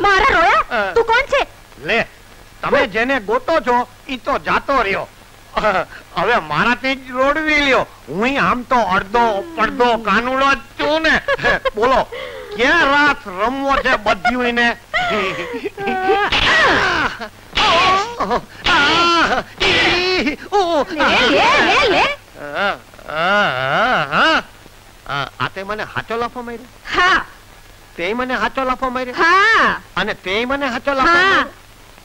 મારા રોયા તું કોણ છે? લે તમે જેને ગોતો છો ઈ તો જાતો રહ્યો. હવે મારાથી જ રોડવી લ્યો. હું આમ તો અડધો પડધો કાનુડો જ છું ને. બોલો ક્યાં રાત રમવો છે બધ્યું ને? આ તે મને હાચો લાફો માર્યો? હા. તે મને હાચો લાફો માર્યો? હા. અને તે મને હાચો લાફો માર્યો?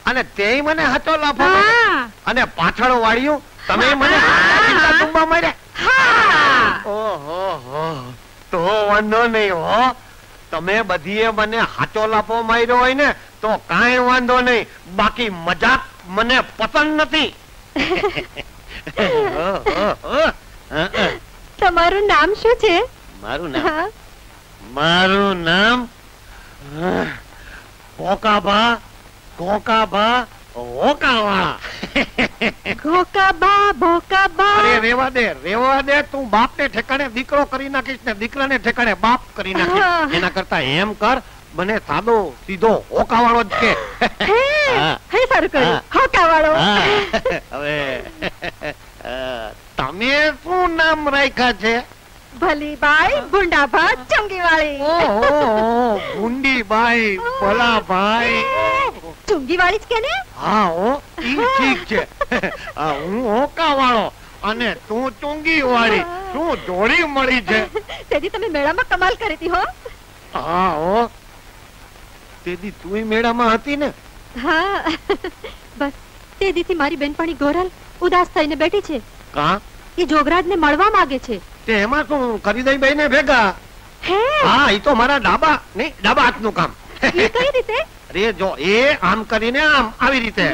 અને તે મને હાચો લાફો માર્યો? અને પાછળ વાળ્યું તમે મને ટુંબા માર્યા? ઓહો તો વાંધો નહીં હો. તમે બધીએ મને હાચો લાફો માર્યો હોય ને તો કાંઈ વાંધો નહીં. બાકી મજાક મને પસંદ નથી. તમારું નામ શું છે? મારું નામ કોકાબા હોકાવાળા. ઘોકાબા ભોકાબા. અરે રેવા દે તું બાપ ને ઠેકાણે દીકરો કરી નાખીશ ને દીકરાને ઠેકાણે બાપ કરી નાખીશ. એના કરતા એમ કર મને સાદો સીધો હોકાવાળો જ કે. હે સારું કર્યું હોકાવાળો. હવે તમે શું નામ રાખ્યા છે? ભલીબાઈ ભુંડાભા ચુંગીવાળી. ઓહો ભુંડીબાઈ ભલાભાઈ ચુંગીવાળી જ કે ને? હા હો ઈ ઠીક છે. હું હોકાવાળો અને તું ચુંગીવાળી. શું જોડી મળી છે? તેથી તમે મેળામાં કમાલ કરી હતી હો. હા હો તેથી તું મેળામાં હતી ને? હા બસ તે દીથી મારી બેનપણી ગોરલ ઉદાસ થઈને બેઠી છે. કા? એ જોગરાજને મળવા માંગે છે. તે એમાં શું કરી દઈ બેને ભેગા? હે હા ઈ તો મારા ડાબા હાથનું કામ. એ કઈ રીતે? અરે જો એ આમ કરીને આમ આવી રીતે.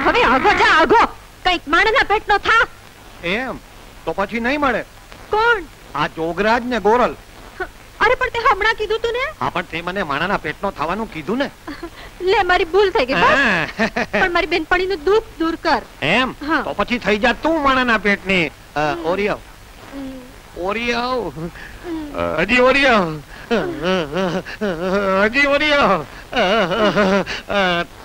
હવે આગો જા આગો. કઈક માણસના પેટનો થા. એમ તો પછી નહીં મળે. કોણ? આ જોગરાજ ને ગોરલ. અરે પણ તે હમણાં કીધું તું ને? હા પણ તે મને માણાના પેટનો થવાનું કીધું ને. લે મારી ભૂલ થઈ ગઈ બસ. પણ મારી બેનપણીનું દુઃખ દૂર કર. એમ તો પછી થઈ જા તું માણાના પેટની. ઓરિયો હજી ઓરિયો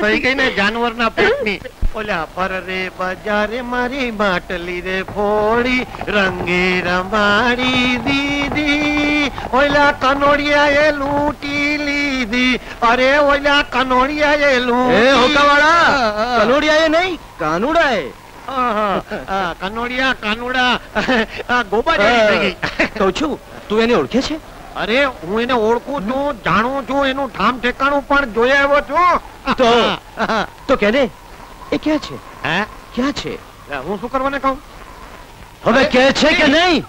થઈ ગઈ ને જાનવરના પેટની. ઓલા પર રે બજારે મારી માટલી રે ફોડી રંગે રમાડી દીધી. ઓલા કનોડિયા એ લૂંટી લીધી. અરે ઓલા કનોડિયા એ કનોડિયા એ નહીં કાનુડા એ. કાનુડા ગોબા જેવી થઈ ગઈ. કહું છું તું એને ઓળખે છે? અરે હું એને ઓળખું છું, જાણું છું, એનું ઠામ ઠેકાણું પણ જોઈ આવ્યો છું. તો કેને એ ક્યાં છે? હે ક્યાં છે? હું શું કરવાને કહું? હવે કે છે કે નહીં?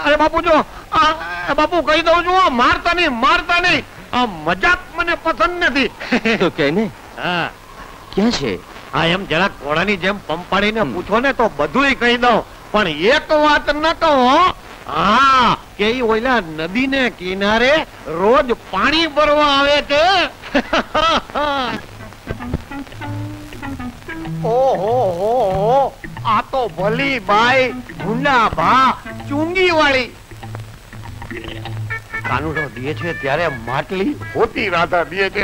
અરે બાપુ જો બાપુ કહી દઉં છું મારતા નહીં. આ મજાક મને પસંદ નથી. તો કેને હા ક્યાં છે? હા એમ જરાક ઘોડાની જેમ પંપાડીને પૂછો ને તો બધુંય કહી દઉં. પણ એક વાત ન કહો. હા કે ઓલા નદી ને કિનારે રોજ પાણી ભરવા આવે છે. ઓહો આ તો ભલી બાઈ ભૂંડા ભા ચુંગી વાળી. કાનુડો દે છે ત્યારે માટલી હોતી રાધા દે છે.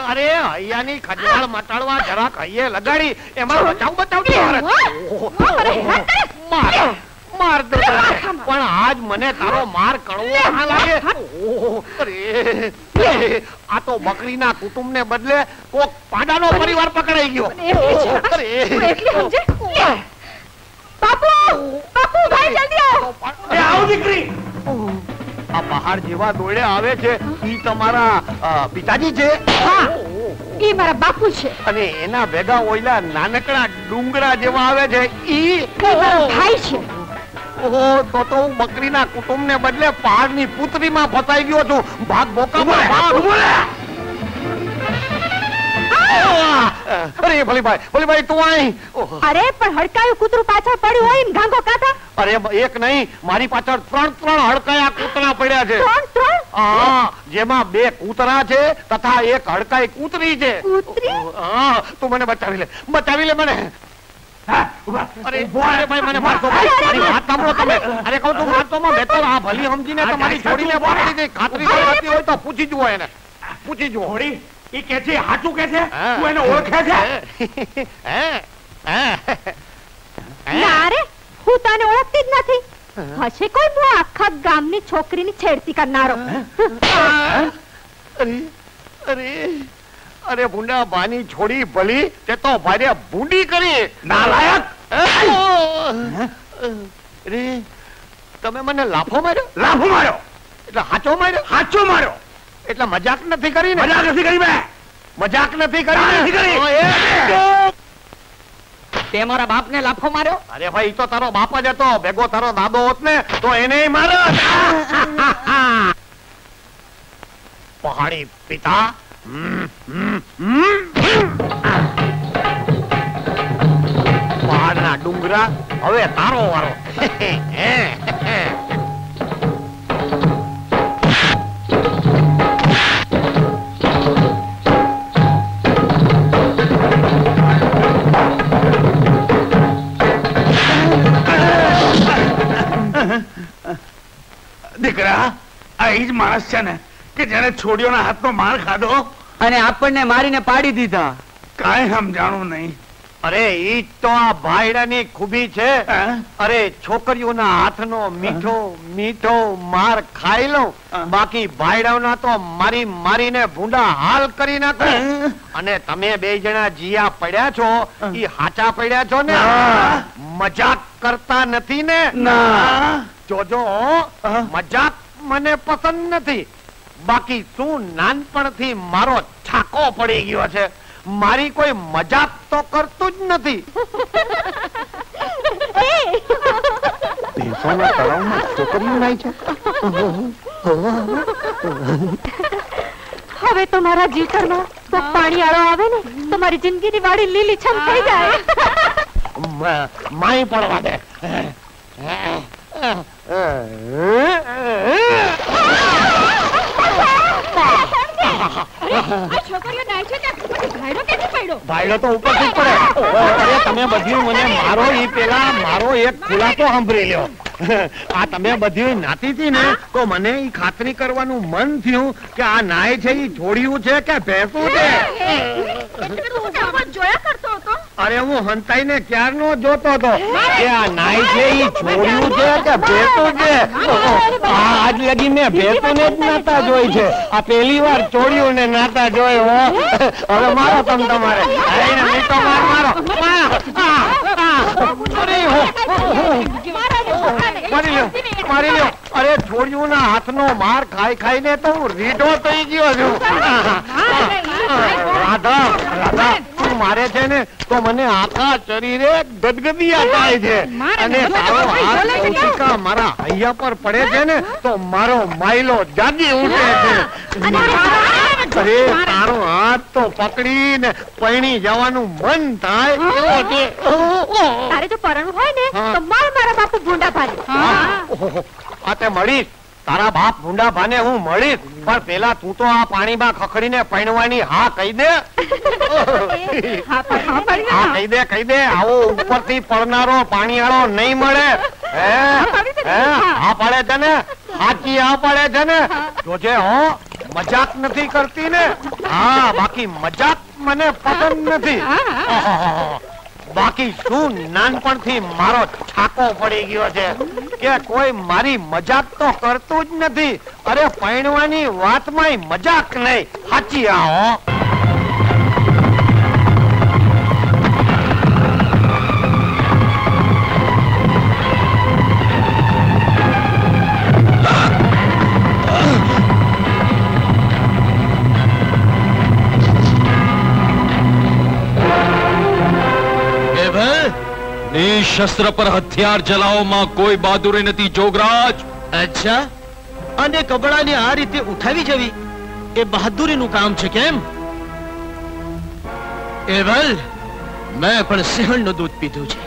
અરે હૈયાની ખજવાળ મટાડવા જરાક હૈયે લગાડી એમાં બચાવ માર દો. પણ આજ મને તારો માર કડવો ના લાગે. આ તો બકરીના કુટુંબ ને બદલે કોક પાડાનો પરિવાર પકડાઈ ગયો. આ પહાડ જેવા દોડે આવે છે ઈ તમારા પિતાજી છે? ઈ મારા બાપુ છે. અને એના ભેગા ઓઈલા નાનકડા ડુંગરા જેવા આવે છે ઈ ભાઈ છે. ઓહો તો હું બકરીના કુટુંબ ને બદલે પહાડની પુત્રીમાં ફસાઈ ગયો છું. ભાગ બોકામાં ભાગ. અરે ભલીભાઈ તું આય. ઓહો. અરે પણ હડકાયું કૂતરું પાછળ પડ્યું હોય એમ ગાંગો કાઢા. અરે એક નહીં, મારી પાછળ ત્રણ હડકાયા કૂતરા પડ્યા છે. ત્રણ? હા, જેમાં 2 કૂતરા છે તથા એક હડકાઈ કૂતરી છે. કૂતરી? હા, તું મને બચાવી લે મને. હા, ઉભા. અરે ભાઈ મને મારતો ભાઈ. મારી વાત સાંભળો તમે. અરે કહું તું મારતો માં બેઠો. આ ભલી સમજીને તમારી છોડીને પકડી દે. ખાતરી કરતી હોય તો પૂછી જુઓ એને. પૂછી જુઓ. ઘોડી ઈ કે છે હાચું કે છે હા. તું એને ઓળખે છે ના રે, હું તને ઓળખતી જ નથી. હશે કોઈ હું આખા ગામની છોકરીની છેડતી કરનારો. અરે ભૂંડા બાની છોડી ભલી તે તો ભારે ભૂંડી કરી. નાલાયક. અરે તમે મને લાફો માર્યો? લાફો માર્યો એટલે હાચો માર્યો? હાચો માર્યો એટલે મજાક નથી કરી ને? મજાક નથી કરી મેં મજાક નથી નથી કરી. તે મારા બાપને લાફો માર્યો? અરે ભાઈ ઈ તો તારો બાપ જ હતો. ભેગો તારો દાદો હોત ને તો એને મારો. પહાડી પિતા. પહાડના ડુંગરા હવે તારો વારો. દીકરા આ ઈ જ માણસ છે ને કે જેને છોડીઓના હાથનો માર ખાધો અને આપણને મારીને પાડી દીધા. કાંઈ સમજાણું નહીં. અરે ઈ જ તો આ ભાઈડાની ખૂબી છે. હા? અરે છોકરીઓના હાથનો મીઠો માર ખાઈ લઉં, બાકી ભાઈડાઓના તો મારીને ભૂંડા હાલ કરી નાખું. અને તમે 2 જણા જીયા પડ્યા છો ઈ હાચા પડ્યા છો ને? હા. મજાક કરતા નથી ને? ના. જોજો મજાક મને પસંદ નથી. બાકી શું નાનપણથી મારો છાકો પડી ગયો છે. મારી કોઈ મજાક તો કરતું જ નથી. ભેંસોના તળાવમાં છોકરીઓ નાઈ છે. હવે તો મારા જીવતરમાં તો પાણીવાળો આવે ને તો મારી જિંદગીની વાડી લીલીછમ થઈ જાય. માય પડવા દે. ભાઈડો તો ઉપરથી જ પડે. અરે તમે બધું મને મારો ઈ પેલા મારો એક ખુલાસો સાંભળી લ્યો. આ તમે બધું નાતી હતી ને તો મને ઈ ખાતરી કરવાનું મન થયું કે આ નાય છે ઈ છોડ્યું છે કે ભેંસું છે. અરે હું હંતાઈને ક્યારનો જોતો હતો કે આ નાય છે ઈ છોડ્યું છે કે ભેંસું છે. આજ લગી મેં ભેંસું ને જ નાતા જોઈ છે. આ પહેલી વાર છોડ્યું ને નાતા જોઈ હો. હવે મારો તમારે મીઠો મારો. મારી લ્યો. અરે છોડ્યું ના હાથનો માર ખાઈને તો હું રીઢો થઈ ગયો છું. રાધા તું મારે છે ને તો મને આખા શરીરે ગદગદિયા થાય છે. અને તારો હાથ કૌશિકા મારા હૈયા પર પડે છે ને તો મારો માયલો જાગી ઉઠે છે. અરે તારો હાથ તો પકડીને પૈણી જવાનું મન થાય એવો છે. તારે જો પરણવું હોય ને તો મારા બાપુ ભૂંડા ભાલે. આ તે મળીશ તારા બાપ ભૂંડા ભાને હું મળીશ, પણ પેલા તું તો આ પાણીમાં ખખડીને પૈણવાની હા કહી દે. હા કહી દે આવો ઉપરથી પડનારો પાણીવાળો નહીં મળે. હા પડે છે ને? સાચી હા પડે છે ને? જોજે હો મજાક નથી કરતી ને? હા બાકી મજાક મને પસંદ નથી. બાકી શું નાનપણથી મારો છાકો પડી ગયો છે કે કોઈ મારી મજાક તો કરતું જ નથી. અરે પૈણવાની વાતમાં મજાક નહીં, સાચી આવો. શસ્ત્ર પર હથિયાર ચલાવવામાં કોઈ બહાદુરી નથી જોગરાજ. અચ્છા, અને કબડાને આ રીતે ઉઠાવી જવી એ બહાદુરીનું કામ છે કેમ? એવલ, મેં પણ સિંહણનું દૂધ પીધું છે.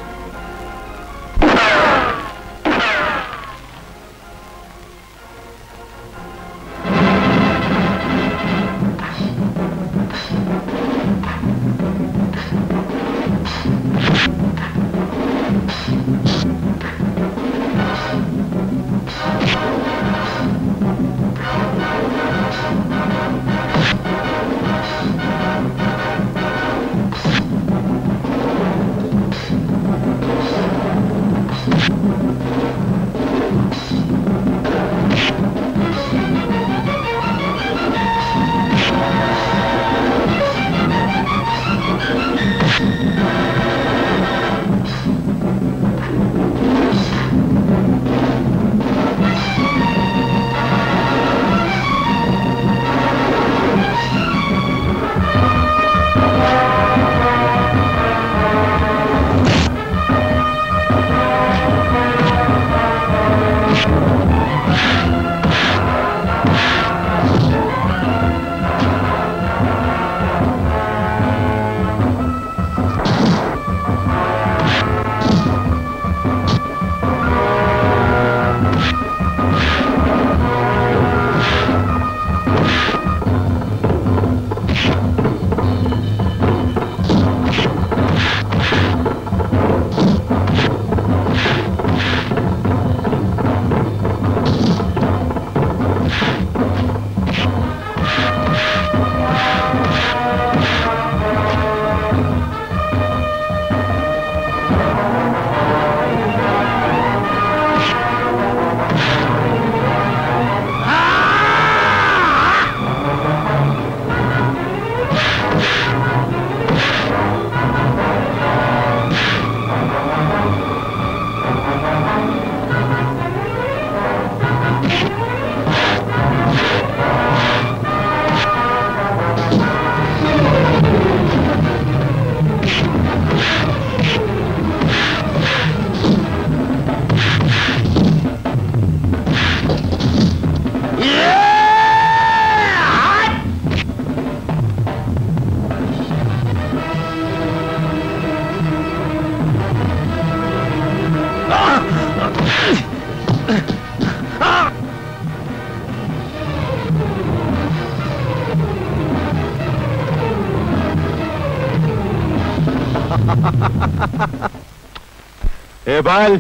એબલ,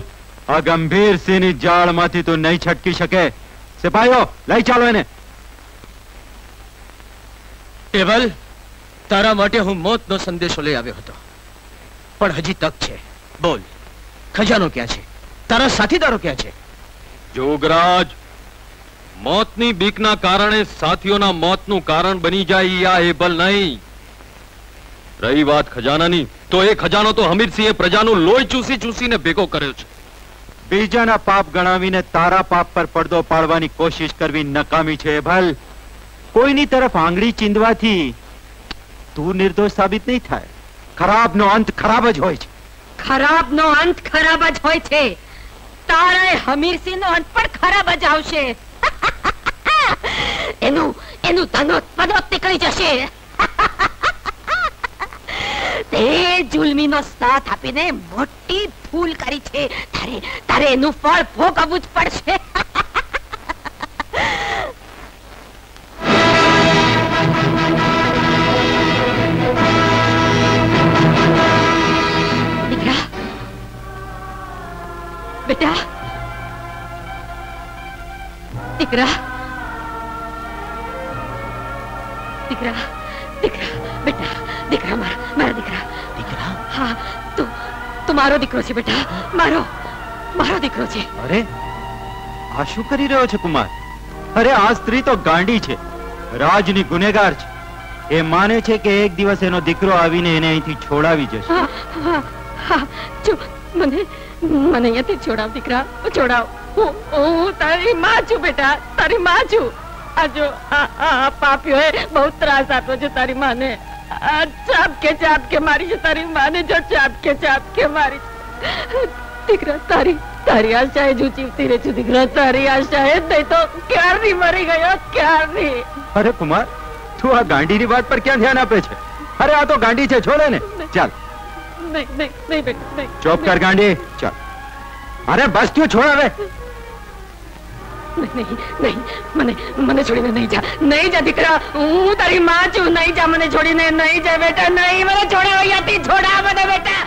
આ ગંભીર સિંહની જાળમાંથી તું નહીં છટકી શકે. સિપાહીઓ, લઈ ચાલો એને. એવલ, તારા માટે હું મોતનો સંદેશો લઈ આવ્યો હતો, પણ હજી તક છે. બોલ, ખજાનો ક્યાં છે? તારા સાથીદારો ક્યાં છે? જોગરાજ, મોતની બીકના કારણે સાથીઓના મોતનું કારણ બની જાય આ એબલ નહીં. રહી વાત ખજાનાની, તો એ ખજાનો તો હમીરસિંહે પ્રજાનું લોહી ચૂસી ચૂસીને ભેગો કર્યો છે. બીજાના પાપ ગણાવીને તારા પાપ પર પડદો પાડવાની કોશિશ કરવી નકામી છે. એબલ, કોઈની તરફ આંગળી ચીંધવાથી તું નિર્દોષ સાબિત નહીં થાય. ખરાબનો અંત ખરાબ જ હોય છે. ખરાબનો અંત ખરાબ જ હોય છે. તારા હમીરસિંહનો અંત પણ ખરાબ જ આવશે. એનું ધનોત નીકળી જશે. તે જુલ્મીનો સાથ આપીને મોટી ભૂલ કરી છે. તારે એનું ફળ ભોગવવું જ પડશે. દીકરા, બેટા, દીકરા, દીકરા, દીકરા, બેટા, દીકરા, મારા દીકરા. દીકરા? હા, તું મારો દીકરો છે બેટા, મારો દીકરો છે. અરે, આ શું કરી રહ્યો છે કુમાર? અરે, આ સ્ત્રી તો ગાંડી છે, રાજની ગુનેગાર છે. એ માને છે કે એક દિવસ એનો દીકરો આવીને એને અહીંથી છોડાવી જશે. મને અહીંયાથી છોડાવ દીકરા, છોડાવ. હું તારી માં છું બેટા, તારી માં છું. આ જો આ પાપીઓએ બહુ ત્રાસ આપ્યો છે તારી માને. ચાપકે મારી છે તારી માને. જો ચાપકે મારી છે. દીકરા, તારી આશાએ જ જીવતી રહી છું દીકરા, તારી આશાએ જ. નહીં તો ક્યારની મરી ગયો, ક્યારની. અરે કુમાર, તું આ ગાંડીની વાત પર ક્યાં ધ્યાન આપે છે? અરે આ તો ગાંડી છે, છોડે ને. ચાલ નહીં નહીં નહીં બેટા નહીં. ચોપ કર ગાંડી. ચાલ અરે બસ તું છોડ હવે. નહીં નહીં મને મને છોડીને નહીં જા, નહીં જા દીકરા, હું તારી માં છું. નહીં જા, મને છોડીને નહીં જા બેટા, નહીં મને છોડાવ, અહીંયાથી છોડા મને બેટા.